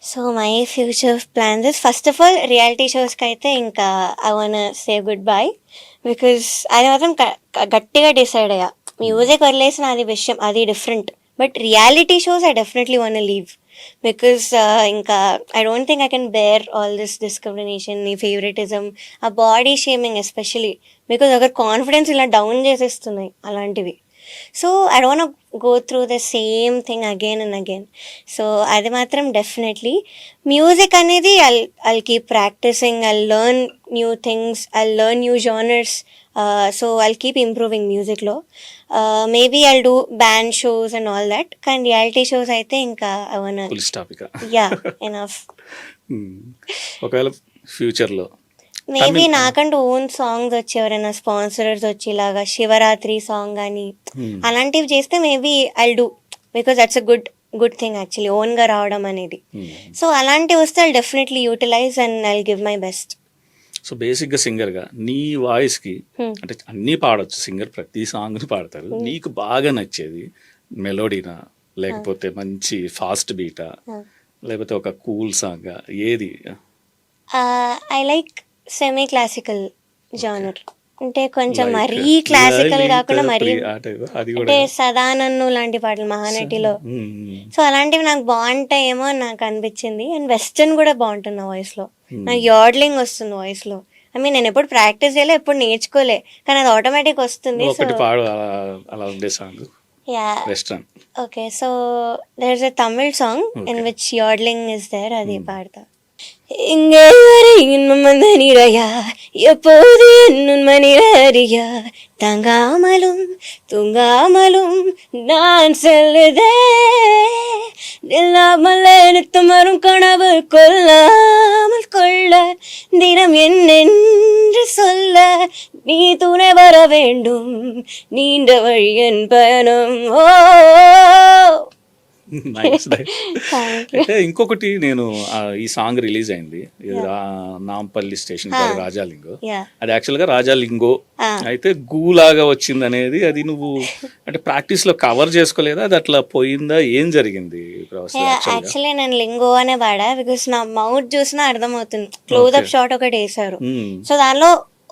So my future plans is first of all reality షోస్కి అయితే ఇంకా I want say goodbye, because అది మాత్రం గట్టిగా డిసైడ్ అయ్యా. మ్యూజిక్ వదిలేసిన అది విషయం, అది different, but reality shows I definitely want leave because ఇంకా I don't think I can bear all this discrimination, ఈ ఫేవరెటిజం, ఆ బాడీ షేమింగ్ ఎస్పెషలీ, బికాస్ అక్కడ కాన్ఫిడెన్స్ ఇలా డౌన్ చేసేస్తున్నాయి అలాంటివి. So I don't go through the same thing again and again. So అది మాత్రం definitely. Music అనేది I'll keep practising, I'll learn new things, I'll learn new genres. So I'll keep improving మ్యూజిక్లో. Maybe I'll do band shows and all that, కానీ reality shows అయితే ఇంకా I want
full stop ఇక.
Yeah enough.
ఒకవేళ ఫ్యూచర్లో
maybe నాకంటూ own songs వచ్చి ఎవరైనా స్పాన్సర్స్ వచ్చి ఇలాగా శివరాత్రి సాంగ్ కానీ అలాంటివి చేస్తే maybe I'll do, because that's a good thing actually ఓన్గా రావడం అనేది. సో అలాంటివి వస్తే I'll definitely utilize and I'll give my best.
So బేసిక్గా సింగర్గా నీ వాయిస్కి అంటే అన్నీ పాడొచ్చు, సింగర్ ప్రతి సాంగ్ని పాడతారు, నీకు బాగా నచ్చేది మెలోడీనా లేకపోతే మంచి ఫాస్ట్ బీటా లేకపోతే ఒక కూల్ సాంగ్, ఏది?
I like semi classical genre, అంటే కొంచెం మరీ క్లాసికల్ కాకుండా మరీ అంటే సదానన్ను లాంటి పాటలు మహానటిలో. సో అలాంటివి నాకు బాగుంటాయేమో అని నాకు అనిపించింది. అండ్ వెస్టర్న్ కూడా బాగుంటుంది నా వాయిస్లో, నాకు యాడ్లింగ్ వస్తుంది వాయిస్లో. ఐ మీన్ నేను ఎప్పుడు ప్రాక్టీస్ చేయలే, ఎప్పుడు నేర్చుకోలే, కానీ అది ఆటోమేటిక్ వస్తుంది. Yeah okay. So there is a Tamil song in which yodelling is there, అది పాడతా. இங்கே வரையின் மமந்தனிரையா எப்போது என்னும் மணிரறியா தங்காமலும் தூங்காமலும் நான் செல்லுதே நில்லாமல் நித்தமரும் கனவு கொல்லாமல் கொள்ள தினம் என்னென்று சொல்ல நீ துணை வர வேண்டும் நீண்ட வழி என் பயணம். ஓ
అయితే ఇంకొకటి నేను ఈ సాంగ్ రిలీజ్ అయింది నాంపల్లి స్టేషన్ రాజాలింగో, అది యాక్చువల్గా రాజాలింగో అయితే గూలాగా వచ్చింది అనేది, అది నువ్వు అంటే ప్రాక్టీస్ లో కవర్ చేసుకోలేదా, అది అట్లా పోయిందా, ఏం జరిగింది?
యాక్చువల్లీ నేను లింగో అనే పాడా, బికాస్ నా మౌత్ చూసినా అర్థమవుతుంది. క్లోజ్ అప్ షాట్ ఒకటి వేసారు, సో దానిలో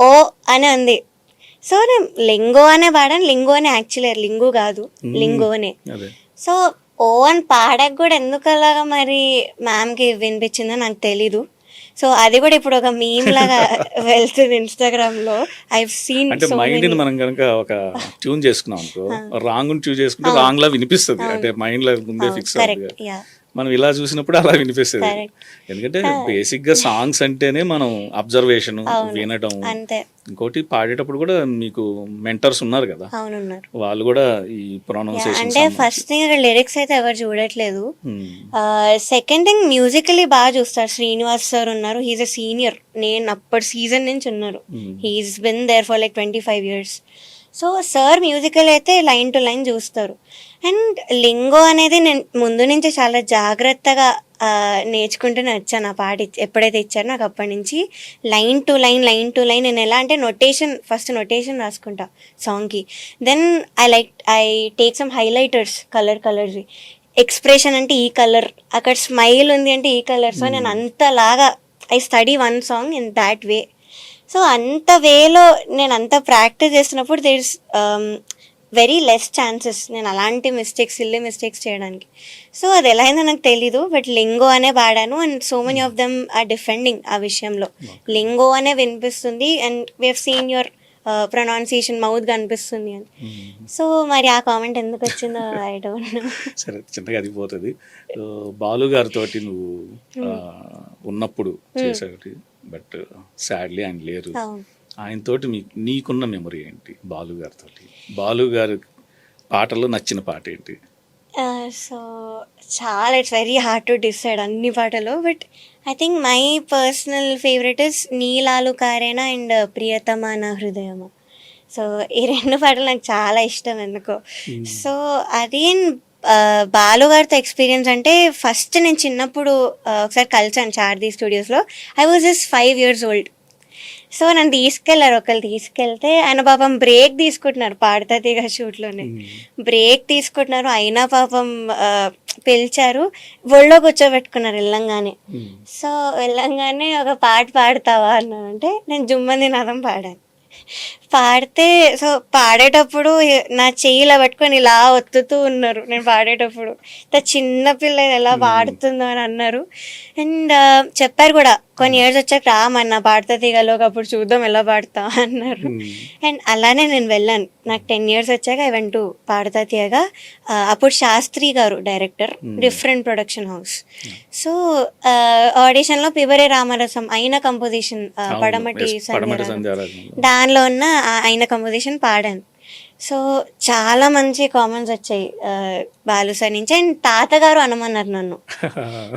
ఓ అని ఉంది. సో నేను లింగో అనే పాడాను. లింగో అనే యాక్చువల్లీ లింగో కాదు, లింగోనే. సో ఓ అని పాడక కూడా ఎందుకు అలాగా మరి మ్యామ్కి వినిపించిందో నాకు తెలీదు. సో అది కూడా ఇప్పుడు ఒక మీమ్ లాగా వెళ్తుంది ఇన్స్టాగ్రామ్ లో. ఐ సీన్
అంటే మైండ్ ని మనం కనుక ఒక ట్యూన్ చేసుకున్నాం అనుకో, రాంగ్ ట్యూన్ చేసుకుంటే రాంగ్ లా వినిపిస్తుంది, అంటే మైండ్ లో ముందే ఫిక్స్ అవుతుంది. మనం ఇలా చూసినప్పుడు అలా వినిపిస్తుంది, ఎందుకంటే బేసిక్ గా సాంగ్స్ అంటేనే మనం అబ్జర్వేషన్ వినడం. ఇంకోటి పాడేటప్పుడు కూడా మీకు మెంటర్స్ ఉన్నారు కదా, వాళ్ళు కూడా ఈ ప్రొనౌన్సియేషన్
అంటే ఫస్ట్ థింగ్ లిరిక్స్ అయితే ఎవరు చూడట్లేదు. సెకండ్ థింగ్ మ్యూజికలీ బాగా చూస్తారు. శ్రీనివాస్ సార్ ఉన్నారు, హీఈస్ అ సీనియర్, నేను అప్పటి సీజన్ నుంచి ఉన్నారు. He's been there for like 25 years. So sir musical అయితే లైన్ టు లైన్ చూస్తారు. అండ్ లింగో అనేది నేను ముందు నుంచి చాలా జాగ్రత్తగా నేర్చుకుంటూనే వచ్చాను. ఆ పాట ఎప్పుడైతే ఇచ్చారో నాకు అప్పటి నుంచి లైన్ టు లైన్ నేను ఎలా అంటే ఫస్ట్ నొటేషన్ రాసుకుంటా సాంగ్కి. Then I take some highlighters colours, expression అంటే ఈ కలర్, అక్కడ స్మైల్ ఉంది అంటే ఈ కలర్. సో నేను అంతలాగా I study one song in that way. So అంత వేలో నేను అంత ప్రాక్టీస్ చేస్తున్నప్పుడు there is very less chances నేను అలాంటి సిల్లీ మిస్టేక్స్ చేయడానికి. సో అది ఎలా అయిందో నాకు తెలీదు, బట్ లింగో అనే పాడాను. And so many of them are defending ఆ విషయంలో. లింగో అనే వినిపిస్తుంది and we have seen your pronunciation mouth కనిపిస్తుంది అని. సో మరి ఆ కామెంట్ ఎందుకు వచ్చిందో ఐ డోంట్ నో.
సరే చిన్నగా అది పోతుంది. బాలు గారితో నువ్వు ఉన్నప్పుడు చేసేటి, బట్ సాడ్లీ ఆయన లేరు. ఆయనతోటి నీకున్న మెమరీ ఏంటి బాలు గారితో? బాలు గారి పాటలో నచ్చిన పాట ఏంటి?
సో చాలా it's very hard to decide అన్ని పాటలు. But I think my personal favourite is నీలాలు కారేనా అండ్ ప్రియతమా నా హృదయమా. సో ఈ 2 పాటలు నాకు చాలా ఇష్టం ఎందుకో. సో అది బాలు గారితో ఎక్స్పీరియన్స్ అంటే ఫస్ట్ నేను చిన్నప్పుడు ఒకసారి కలిసాను చార్దీ స్టూడియోస్లో. I was just 5 years old. So నన్ను తీసుకెళ్లారు, ఒకళ్ళు తీసుకెళ్తే ఆయన పాపం బ్రేక్ తీసుకుంటున్నారు పాడతా తీగ షూట్లోనే. బ్రేక్ తీసుకుంటున్నారు అయినా పాపం పిలిచారు, ఒళ్ళో కూర్చోబెట్టుకున్నారు వెళ్ళంగానే. సో వెళ్ళంగానే ఒక పాట పాడతావా అన్నారు. అంటే నేను జుమ్మంది నాదం పాడాను. పాడితే సో పాడేటప్పుడు నా చెయ్యి ఇలా పట్టుకొని ఇలా ఒత్తుతూ ఉన్నారు నేను పాడేటప్పుడు. ఇంత చిన్న పిల్ల ఎలా పాడుతుందో అని అన్నారు. అండ్ చెప్పారు కూడా కొన్ని ఇయర్స్ వచ్చాక రా మన పాడతా తీగలోకి అప్పుడు చూద్దాం ఎలా పాడతా అన్నారు. అండ్ అలానే నేను వెళ్ళాను. నాకు 10 years వచ్చాక ఐ వెంట్ టు పాడతా తీయగా. అప్పుడు శాస్త్రి గారు director, different production house. So ఆడిషన్లో పిబరే రామరసం అయిన కంపోజిషన్ పడమటి సంధ్యారాగం, దానిలో ఉన్న అయిన కంపోజిషన్ పాడాను. సో చాలా మంచి కామెంట్స్ వచ్చాయి బాలు సార్ నుంచి. అండ్ తాతగారు అనమన్నారు నన్ను.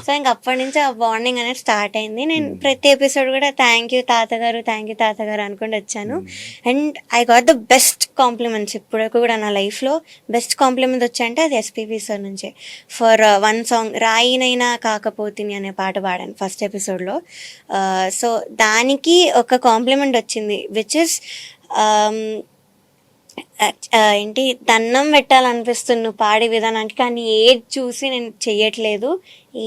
సో ఇంక అప్పటి నుంచి ఆ బాండింగ్ అనేది స్టార్ట్ అయింది. నేను ప్రతి ఎపిసోడ్ కూడా థ్యాంక్ యూ తాతగారు అనుకుంటూ వచ్చాను. And I got the best compliments ఇప్పుడు కూడా నా లైఫ్లో బెస్ట్ కాంప్లిమెంట్ వచ్చాయంటే అది ఎస్పీబీ సార్ నుంచే. ఫర్ 1 song రాయినైనా కాకపోతిని అనే పాట పాడాను ఫస్ట్ ఎపిసోడ్లో. సో దానికి ఒక కాంప్లిమెంట్ వచ్చింది విచ్ ఇస్ ఏంటి దండం పెట్టాలనిపిస్తుంది నువ్వు పాడే విధానానికి, కానీ ఏది చూసి నేను చెయ్యట్లేదు,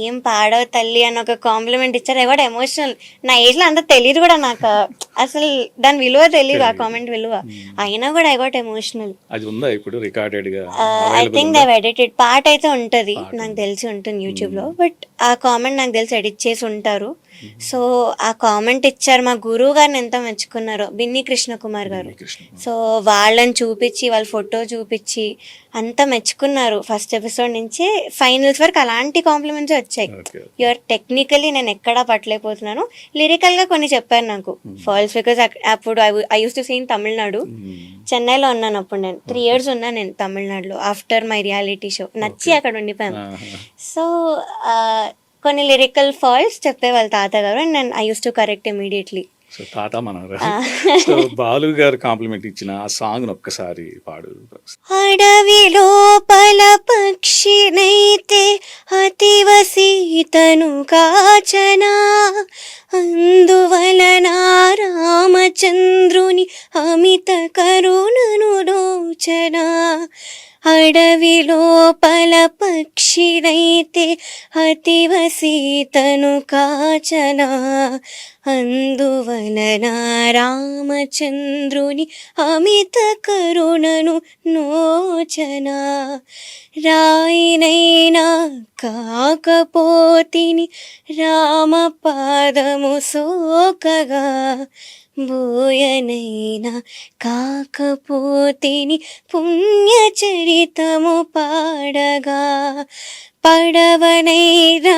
ఏం పాడవు తల్లి అని ఒక కాంప్లిమెంట్ ఇచ్చారు. ఎవడ ఎమోషనల్. నా ఏజ్లో అంత తెలియదు కూడా నాకు, అసలు దాని విలువ తెలియదు, ఆ కామెంట్ విలువ. అయినా కూడా ఐ గాట్ ఎమోషనల్.
అది ఉందా ఇప్పుడు రికార్డెడ్ గా?
ఐ థింక్ దే ఎడిటెడ్ పాట అయితే ఉంటుంది, నాకు తెలిసి ఉంటుంది యూట్యూబ్లో. బట్ ఆ కామెంట్ నాకు తెలిసి ఎడిట్ చేసి ఉంటారు. సో ఆ కామెంట్ ఇచ్చారు. మా గురువు గారిని ఎంత మెచ్చుకున్నారో, బిన్ని కృష్ణ కుమార్ గారు. సో వాళ్ళని చూపించి, వాళ్ళ ఫోటో చూపించి అంతా మెచ్చుకున్నారు. ఫస్ట్ ఎపిసోడ్ నుంచి ఫైనల్స్ వరకు అలాంటి కాంప్లిమెంట్స్ వచ్చాయి. యూఆర్ టెక్నికలీ నేను ఎక్కడా పట్టలేకపోతున్నాను, లిరికల్గా కొన్ని చెప్పారు నాకు ఫాల్స్. బికాజ్ అప్పుడు I used to see in Tamil Nadu. చెన్నైలో ఉన్నాను అప్పుడు నేను. 3 years ఉన్నాను నేను తమిళనాడులో ఆఫ్టర్ మై రియాలిటీ షో. నచ్చి అక్కడ ఉండిపోయాను. సో కొన్ని లిరికల్ ఫాల్స్ చెప్పే వాళ్ళ తాతగారు అండ్ నేను I used to correct immediately.
So తాత మనరా. సో బాలు గారు కాంప్లిమెంట్ ఇచ్చిన ఆ సాంగ్ ఒక్కసారి పాడు.
అడవి లోపల పక్షినైతే అతివ సీతను కాచనా, అందువలన రామచంద్రుని అమిత కరుణను దోచనా. అడవి లోపల పక్షినైతే అతివ సీతను కాచనా, అందువలన రామచంద్రుని అమిత కరుణను నోచనా. రాయినైనా కాకపోతిని రామ పాదము సోకగా, బోయనైనా కాకపోతిని పుణ్యచరితము పాడగా. పడవనైనా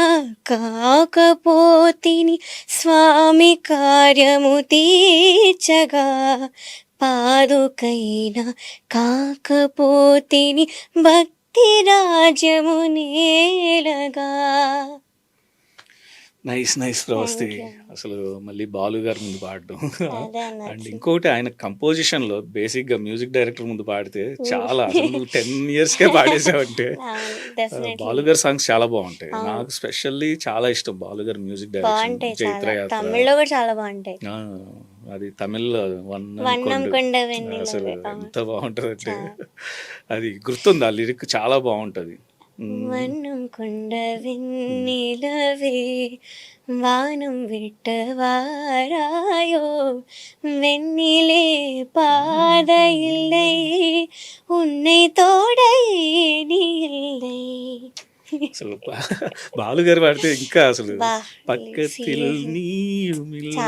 కాకపోతిని స్వామి కార్యము తీర్చగా, పాదుకైనా కాకపోతిని భక్తి రాజ్యము నేలగా.
నైస్ ప్రవస్తి. అసలు మళ్ళీ బాలు గారి ముందు పాడడం అండ్ ఇంకోటి ఆయన కంపోజిషన్ లో బేసిక్ గా మ్యూజిక్ డైరెక్టర్ ముందు పాడితే చాలా, అసలు నువ్వు 10 years కే పాడేసావంటే. బాలు గారి సాంగ్స్ చాలా బాగుంటాయి. నాకు స్పెషల్లీ చాలా ఇష్టం బాలు గారి మ్యూజిక్ డైరెక్షన్. చైత్రయాత్ర
తమిళ్లో కూడా చాలా బాగుంటాయి.
అది తమిళ్ అసలు ఎంత బాగుంటది అంటే అది గుర్తుంది. ఆ లిరిక్ చాలా బాగుంటది.
వన్నం కొండ వెన్నెలవే வானம் விட்டவாராயோ, வெண்ணிலே பாதையில்லை உன்னை தோட ஏணி இல்லை.
అసలు బాలుగారు పాడితే ఇంకా అసలు పక్కతిల్ నీయుమిల్ల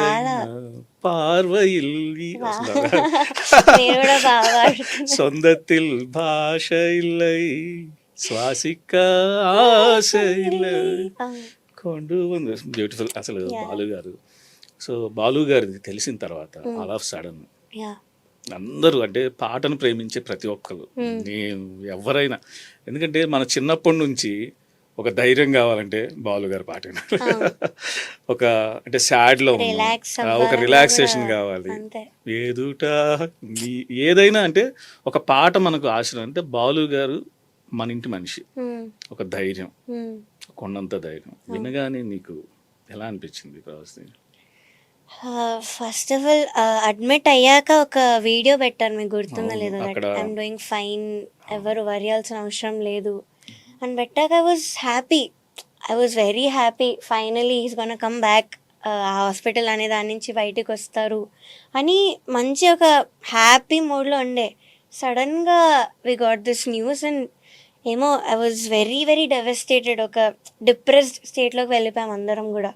பார்வையில் சொந்தத்தில் பாஷை இல்லை, శ్వాసిక ఆశ இல்லை కొండు బ్యూటిఫుల్. అసలు బాలు గారు. సో బాలు గారిది తెలిసిన తర్వాత ఆల్ ఆఫ్ సడన్ అందరూ అంటే పాటను ప్రేమించే ప్రతి ఒక్కరు, నేను ఎవరైనా, ఎందుకంటే మన చిన్నప్పటి నుంచి ఒక ధైర్యం కావాలంటే బాలు గారి పాట వినాలి. ఒక అంటే సాడ్లో
రిలాక్స్
ఒక రిలాక్సేషన్ కావాలి.
అంతే.
ఏదుట ఏదైనా అంటే ఒక పాట మనకు ఆశ్రయం అంటే బాలు గారు మన ఇంటి మనిషి. ఒక ధైర్యం, కొండంత ధైర్యం. వినగానే నీకు ఎలా అనిపించింది ప్రవాసి?
ఫస్ట్ ఆఫ్ ఆల్ అడ్మిట్ అయ్యాక ఒక వీడియో పెట్టారు, మీకు గుర్తుందో
అవును,
లేదో, దట్
అక్కడ
ఐఎమ్ డూయింగ్ ఫైన్, ఎవరు వరియాల్సిన అవసరం లేదు అని పెట్టాక I was happy, I was very happy. Finally is gonna come back, hospital అనే దాని నుంచి బయటికి వస్తారు అని మంచి ఒక హ్యాపీ మూడ్లో ఉండే. సడన్గా we got this news and ఏమో I was very very devastated. ఒక డిప్రెస్డ్ స్టేట్లోకి వెళ్ళిపోయాం అందరం కూడా.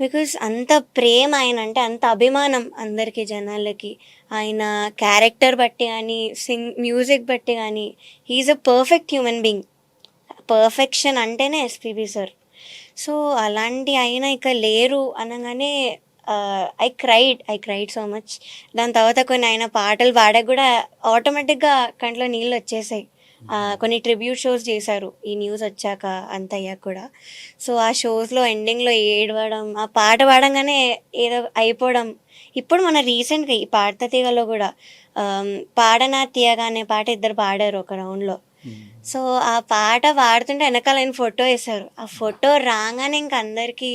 బికాజ్ అంత ప్రేమ ఆయన అంటే, అంత అభిమానం అందరికీ జనాలకి, ఆయన క్యారెక్టర్ బట్టి కానీ మ్యూజిక్ బట్టి కానీ he's a perfect human being. Perfection అంటేనే ఎస్పీబీ సార్. సో అలాంటి ఆయన ఇక లేరు అనగానే ఐ క్రైడ్ సో మచ్. దాని తర్వాత కొన్ని ఆయన పాటలు పాడక కూడా ఆటోమేటిక్గా కంట్లో నీళ్ళు వచ్చేసాయి. కొన్ని ట్రిబ్యూట్ షోస్ చేశారు ఈ న్యూస్ వచ్చాక, అంత అయ్యాక కూడా. సో ఆ షోస్లో ఎండింగ్లో ఏడవడం, ఆ పాట పాడంగానే ఏదో అయిపోవడం. ఇప్పుడు మన రీసెంట్గా ఈ పాడత తీగలో కూడా పాడనా తీయగా అనే పాట ఇద్దరు పాడారు ఒక రౌండ్లో. సో ఆ పాట పాడుతుంటే వెనకాల ఆయన ఫోటో వేశారు. ఆ ఫోటో రాగానే ఇంక అందరికీ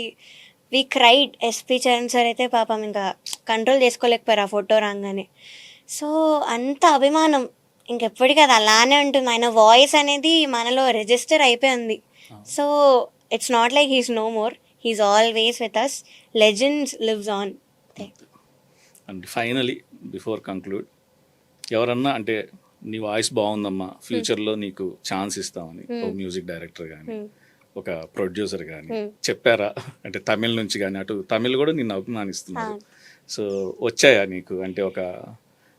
వి క్రైడ్. ఎస్పీ చరణ్ సార్ అయితే పాపం ఇంకా కంట్రోల్ చేసుకోలేకపోయారు ఆ ఫోటో రాగానే. సో అంత అభిమానం ఇంకెప్పటికీ అది అలానే ఉంటుంది. ఆయన వాయిస్ అనేది మనలో రిజిస్టర్ అయిపోయింది. So it's not like he's no more, he's always with us. Legends lives on.
And finally before conclude, ఎవరన్నా అంటే నీ వాయిస్ బాగుందమ్మా, ఫ్యూచర్లో నీకు ఛాన్స్ ఇస్తామని ఓ మ్యూజిక్ డైరెక్టర్ కానీ ఒక ప్రొడ్యూసర్ కానీ చెప్పారా? అంటే తమిళ్ నుంచి కానీ, అటు తమిళ్ కూడా నిన్ను అభిమానిస్తున్నారు. సో వచ్చాయా నీకు అంటే ఒక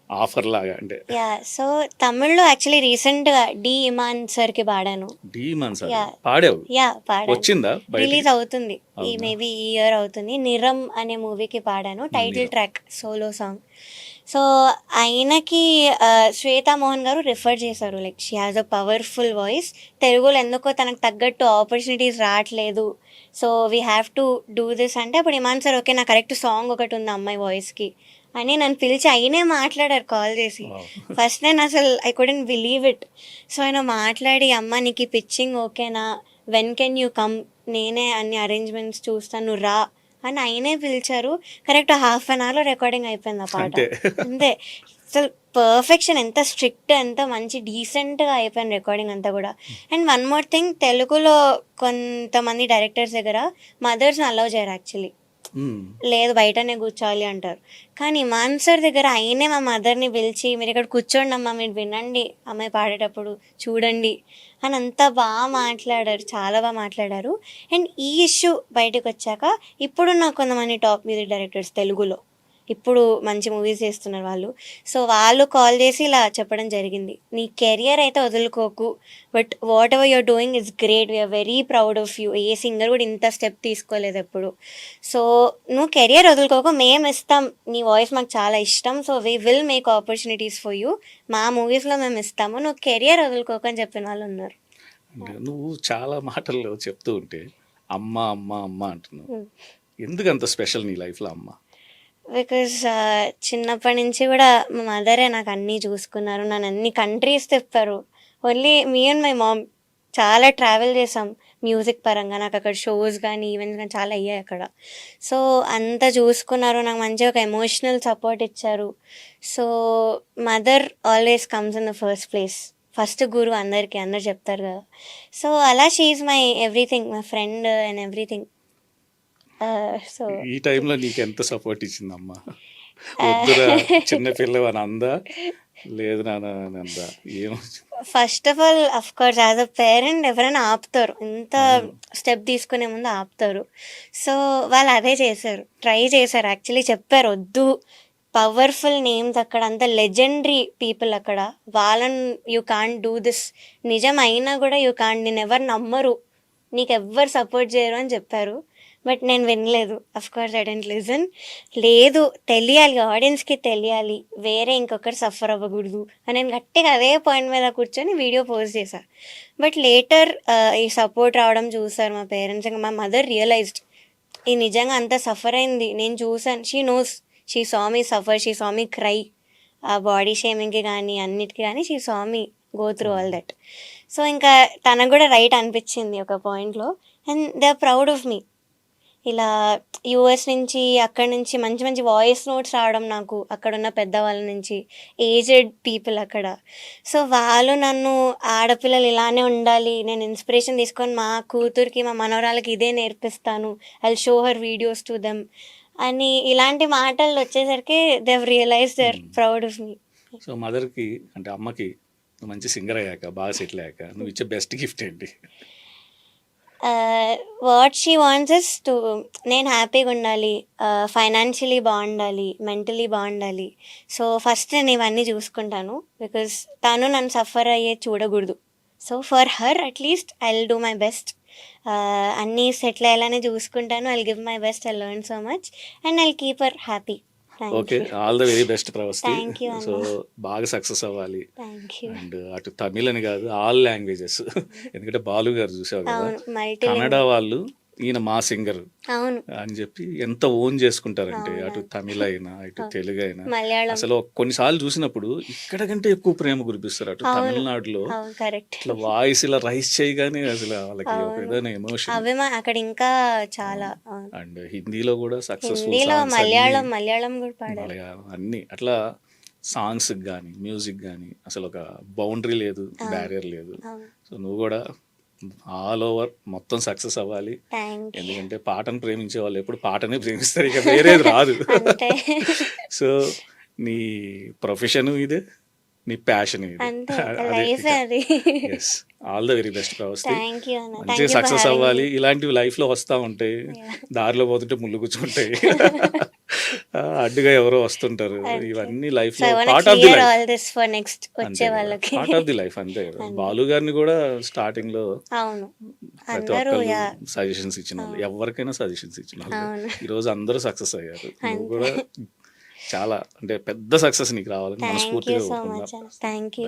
ఆఫర్ లాగా? అంటే
యా, సో తమిళ్లో యాక్చువల్లీ రీసెంట్గా డి ఇమాన్ సార్కి పాడాను.
డి ఇమాన్ సార్ పాడావు?
యా, పాడాను.
వచ్చిందా?
రిలీజ్ అవుతుంది ఈ మేబీ ఈ ఇయర్ అవుతుంది. నిరం అనే మూవీకి పాడాను, title track, solo song. So ఆయనకి శ్వేతా మోహన్ గారు రిఫర్ చేశారు, like she has a powerful voice, తెలుగులో ఎందుకో తనకు తగ్గట్టు ఆపర్చునిటీస్ రావట్లేదు, so we have to do this అంటే అప్పుడు ఇమాన్ సార్ ఓకే నా కరెక్ట్ సాంగ్ ఒకటి ఉంది అమ్మాయి వాయిస్కి అని నన్ను పిలిచి అయినే మాట్లాడారు కాల్ చేసి. ఫస్ట్ నేను అసలు I couldn't believe it. So ఆయన మాట్లాడి, అమ్మ నీకు పిచ్చింగ్ ఓకేనా, వెన్ కెన్ యూ కమ్, నేనే అన్ని అరేంజ్మెంట్స్ చూస్తాను, నువ్వు రా అని ఆయనే పిలిచారు. కరెక్ట్ హాఫ్ అన్ అవర్లో రికార్డింగ్ అయిపోయింది ఆ పాట. అంతే, అసలు పర్ఫెక్షన్, ఎంత స్ట్రిక్ట్, ఎంత మంచి డీసెంట్గా అయిపోయింది రికార్డింగ్ అంతా కూడా. అండ్ వన్ మోర్ థింగ్, తెలుగులో కొంతమంది డైరెక్టర్స్ దగ్గర మదర్స్ని అలౌ చేయరు యాక్చువల్లీ. లేదు బయటనే కూర్చోవాలి అంటారు. కానీ ఇమాన్ సార్ దగ్గర ఆయనే మా మదర్ని పిలిచి మీరు ఇక్కడ కూర్చోండి అమ్మా, మీరు వినండి అమ్మాయి పాడేటప్పుడు, చూడండి అని అంతా బాగా మాట్లాడారు, చాలా బాగా మాట్లాడారు. అండ్ ఈ ఇష్యూ బయటకు వచ్చాక ఇప్పుడున్న కొంతమంది టాప్ మ్యూజిక్ డైరెక్టర్స్ తెలుగులో ఇప్పుడు మంచి మూవీస్ చేస్తున్నారు వాళ్ళు. సో వాళ్ళు కాల్ చేసి ఇలా చెప్పడం జరిగింది, నీ కెరియర్ అయితే వదులుకోకు, but whatever you're doing is great, we're very proud of you. ఏ సింగర్ కూడా ఇంత స్టెప్ తీసుకోలేదు ఎప్పుడు. సో నువ్వు కెరియర్ వదులుకోకు, మేము ఇస్తాం, నీ వాయిస్ మాకు చాలా ఇష్టం, so we will make opportunities for you, మా మూవీస్లో మేము ఇస్తాము, నువ్వు కెరియర్ వదులుకోకు అని చెప్పిన వాళ్ళు ఉన్నారు.
నువ్వు చాలా మాటల్లో చెప్తూ ఉంటే అమ్మ అమ్మ అమ్మ అంటున్నావు, ఎందుకు అంత స్పెషల్ నీ లైఫ్లో అమ్మ?
బికాజ్ చిన్నప్పటి నుంచి కూడా మా మదరే నాకు అన్నీ చూసుకున్నారు, నన్ను అన్ని కంట్రీస్ తిప్పారు. Only me and my mom చాలా ట్రావెల్ చేసాం మ్యూజిక్ పరంగా, నాకు అక్కడ షోస్ కానీ ఈవెంట్స్ కానీ చాలా అయ్యాయి అక్కడ. సో అంతా చూసుకున్నారు, నాకు మంచిగా ఒక ఎమోషనల్ సపోర్ట్ ఇచ్చారు. So mother always comes in the first place, first గురు అందరికీ, అందరు చెప్తారు కదా. సో అలా she is my everything, my friend and everything. So
ఈ టైంలో నీకు ఎంత సపోర్ట్ ఇచ్చిందమ్మా? వద్దురా చిన్నపిల్ల అని అందా, లేదు నాన్న అని అందా, ఏమో?
First of all of course as a parent ఎవరైనా ఆపుతారు, ఎంత స్టెప్ తీసుకునే ముందు ఆపుతారు. సో వాళ్ళు అదే చేశారు, ట్రై చేశారు యాక్చువల్లీ, చెప్పారు వద్దు, పవర్ఫుల్ నేమ్స్ అక్కడ, అంత లెజెండరీ పీపుల్ అక్కడ, వాళ్ళని యూ కాంట్ డూ దిస్, నిజం అయినా కూడా యూ కాంట్, నేను ఎవరు నమ్మరు, నీకు ఎవ్వరు సపోర్ట్ చేయరు అని చెప్పారు. బట్ నేను వినలేదు. Of course I dent listen. లేదు, తెలియాలి, ఆడియన్స్కి తెలియాలి, వేరే ఇంకొకరు సఫర్ అవ్వకూడదు అని నేను గట్టిగా అదే పాయింట్ మీద కూర్చొని వీడియో పోస్ట్ చేశాను. బట్ లేటర్ ఈ సపోర్ట్ రావడం చూసారు మా పేరెంట్స్. ఇంకా మా మదర్ రియలైజ్డ్ ఈ నిజంగా అంత సఫర్ అయింది, నేను చూసాను. She knows, she saw me suffer, she saw me cry, ఆ బాడీ షేమింగ్కి కానీ అన్నిటికీ కానీ she saw me go through all that. So ఇంకా తనకు కూడా రైట్ అనిపించింది ఒక పాయింట్లో. And they are proud of me. ఇలా యూఎస్ నుంచి అక్కడి నుంచి మంచి మంచి వాయిస్ నోట్స్ రావడం నాకు, అక్కడున్న పెద్దవాళ్ళ నుంచి, ఏజ్డ్ పీపుల్ అక్కడ. సో వాళ్ళు నన్ను ఆడపిల్లలు ఇలానే ఉండాలి, నేను ఇన్స్పిరేషన్ తీసుకొని మా కూతురికి మా మనవరాలకి ఇదే నేర్పిస్తాను, I show her videos to them అని ఇలాంటి మాటలు వచ్చేసరికి they have realise they are proud of me.
So మదర్కి అంటే అమ్మకి నువ్వు మంచి సింగర్ అయ్యాక, బాగా సెటిల్ అయ్యాక నువ్వు ఇచ్చే బెస్ట్ గిఫ్ట్ ఏంటి?
What she wants is to, నేను హ్యాపీగా ఉండాలి, ఫైనాన్షియలీ బాగుండాలి, మెంటలీ బాగుండాలి. సో ఫస్ట్ నేను ఇవన్నీ చూసుకుంటాను, బికాస్ తను నన్ను సఫర్ అయ్యే చూడకూడదు. So for her at least I will do my best. అన్నీ సెటిల్ అయ్యేలానే చూసుకుంటాను. I will give my best, I learn so much and I will keep her happy.
Okay, all the very best Pravasthi.
Thank you,
so బాగా success అవ్వాలి.
Thank you.
And అటు తమిళ్ అని కాదు, all languages. ఎందుకంటే బాలు గారు చూసావు కదా,
అవును, మల్టీ
కన్నడ వాళ్ళు ఈయన మా సింగర్
అవును,
అని చెప్పి ఎంత ఓన్ చేసుకుంటారంటే, అటు తమిళ అయినా ఇటు తెలుగు అయినా.
మలయాళం
అసలు కొన్నిసార్లు చూసినప్పుడు ఇక్కడ కంటే ఎక్కువ ప్రేమ కురిపిస్తారు అటు తమిళనాడులో.
అవును, కరెక్ట్.
ఇట్లా వాయిస్ ఇలా రైస్ చేయగానే అసలు వాళ్ళకి ఒక విధమైన ఎమోషన్.
అక్కడ ఇంకా చాలా. అవును.
అండ్ హిందీలో కూడా సక్సెస్ఫుల్
హిందీలో మలయాళం కూడా పాడారు.
మలయాళం అన్ని అట్లా సాంగ్స్ కానీ మ్యూజిక్ కానీ అసలు ఒక బౌండరీ లేదు, బ్యారియర్ లేదు.
అవును.
సో నువ్వు కూడా ఆల్ ఓవర్ మొత్తం సక్సెస్ అవ్వాలి.
Thank you.
ఎందుకంటే పాటను ప్రేమించే వాళ్ళు ఎప్పుడు పాటనే ప్రేమిస్తారు, ఇక వేరేది రాదు.
అంతే
సో నీ ప్రొఫెషన్ ఇదే, నీ ప్యాషన్ ఇది.
అంతే, లైఫ్ అది.
All the very best Pravasthi.
Thank you అన్న,
మంచిగా సక్సెస్ అవ్వాలి. ఇలాంటివి లైఫ్ లో వస్తూ ఉంటాయి, దారిలో పోతుంటే ముళ్ళు కూర్చుంటాయి, అడ్డుగా ఎవరో వస్తుంటారు. ఇవన్నీ లైఫ్ లో part of the life.
All this for next వచ్చే వాళ్ళకి
పార్ట్ ఆఫ్ ది లైఫ్ అంతే. బాలు గారిని కూడా స్టార్టింగ్ లో
అవును,
ప్రతి
అందరూ
ఒక్కరు సజెషన్స్ ఇచ్చిన వాళ్ళు, ఎవరికైనా సజెషన్స్ ఇచ్చిన వాళ్ళు. ఈ రోజు అందరూ సక్సెస్ అయ్యారు. నువ్వు కూడా చాలా అంటే పెద్ద సక్సెస్ నీకు రావాలని
థ్యాంక్ యూ
మనస్ఫూర్తిగా
సో
కోరుకుంటున్నా.
మచ్. Thank you.